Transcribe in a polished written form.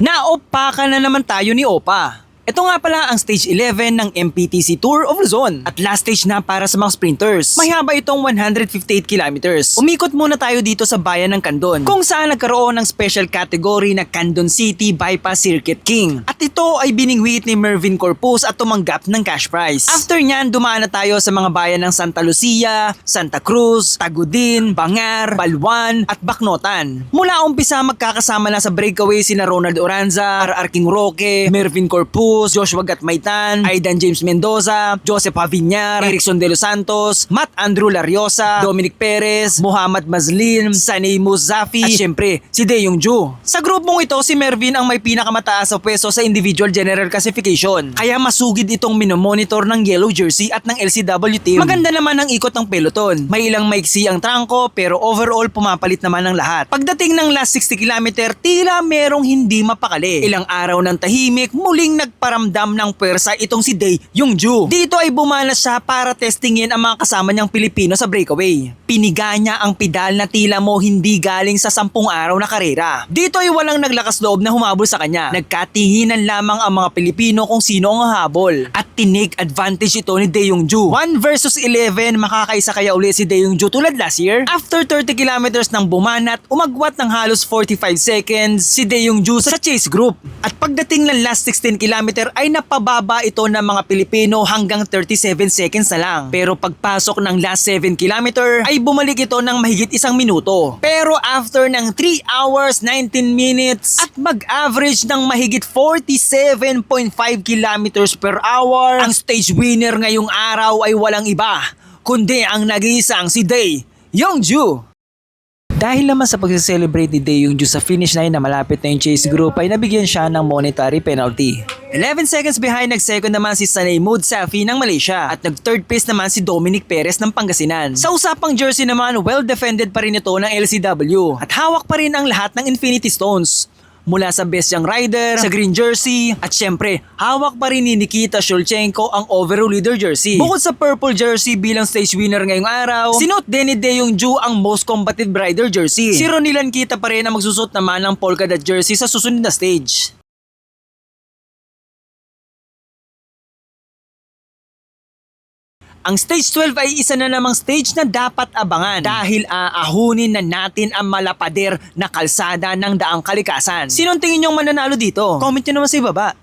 Naopakan na naman tayo ni Opa. Ito nga pala ang stage 11 ng MPTC Tour of Luzon at last stage na para sa mga sprinters. Mahaba itong 158 kilometers. Umikot muna tayo dito sa bayan ng Candon kung saan nagkaroon ng special category na Candon City Bypass Circuit King. At ito ay biningwit ni Mervin Corpus at tumanggap ng cash prize. After nyan, dumaan na tayo sa mga bayan ng Santa Lucia, Santa Cruz, Tagudin, Bangar, Balwan at Baknotan. Mula umpisa magkakasama na sa breakaway sina Ronald Oranza, R.R. King Roque, Mervin Corpus, Joshua Gatmaitan, Aidan James Mendoza, Joseph Haviñar, Erickson De Los Santos, Matt Andrew Lariosa, Dominic Perez, Muhammad Mazlin, Sanay Muzafi, at syempre si Daeyong Ju. Sa grupong ito, si Mervin ang may pinakamataas sa pwesto sa individual general classification. Kaya masugid itong minomonitor ng Yellow Jersey at ng LCW team. Maganda naman ang ikot ng peloton. May ilang maiksi ang trangko pero overall pumapalit naman ng lahat. Pagdating ng last 60 km, tila merong hindi mapakali. Ilang araw ng tahimik, muling nagparamdam ng pwersa itong si Daeyong Ju. Dito ay bumalas siya para testingin ang mga kasama niyang Pilipino sa breakaway. Piniga niya ang pedal na tila mo hindi galing sa 10 araw na karera. Dito ay walang naglakas loob na humabol sa kanya. Nagkatinginan lamang ang mga Pilipino kung sino ang habol. At tinake advantage ito ni Daeyong Ju. 1 versus 11, makakaisa kaya ulit si Daeyong Ju tulad last year? After 30 kilometers ng bumanat, umagwat ng halos 45 seconds si Daeyong Ju sa chase group. At pagdating ng last 16 kilometer ay napababa ito ng mga Pilipino hanggang 37 seconds na lang. Pero pagpasok ng last 7 kilometer ay bumalik ito ng mahigit 1 minuto. Pero after ng 3 hours 19 minutes at mag-average ng mahigit 47.5 kilometers per hour, ang stage winner ngayong araw ay walang iba kundi ang nag-iisang si Daeyong Ju. Dahil naman sa pag-celebrate ni Daeyong Ju sa finish line na malapit na yung chase group ay nabigyan siya ng monetary penalty. 11 seconds behind, nag-second naman si Sanay Muzafi ng Malaysia at nag-third place naman si Dominic Perez ng Pangasinan. Sa usapang jersey naman, well-defended pa rin ito ng LCW at hawak pa rin ang lahat ng Infinity Stones. Mula sa Best Young Rider, sa Green Jersey, at syempre, hawak pa rin ni Nikita Shulchenko ang overall leader jersey. Bukod sa Purple Jersey bilang stage winner ngayong araw, sinuot din ni Daeyong Ju ang Most Combative Rider jersey. Si Ronilan Kita pa rin ang magsusot naman ng polka dot jersey sa susunod na stage. Ang stage 12 ay isa na namang stage na dapat abangan dahil aahunin na natin ang malapader na kalsada ng Daang Kalikasan. Sinong tingin niyong mananalo dito? Comment nyo naman sa ibaba.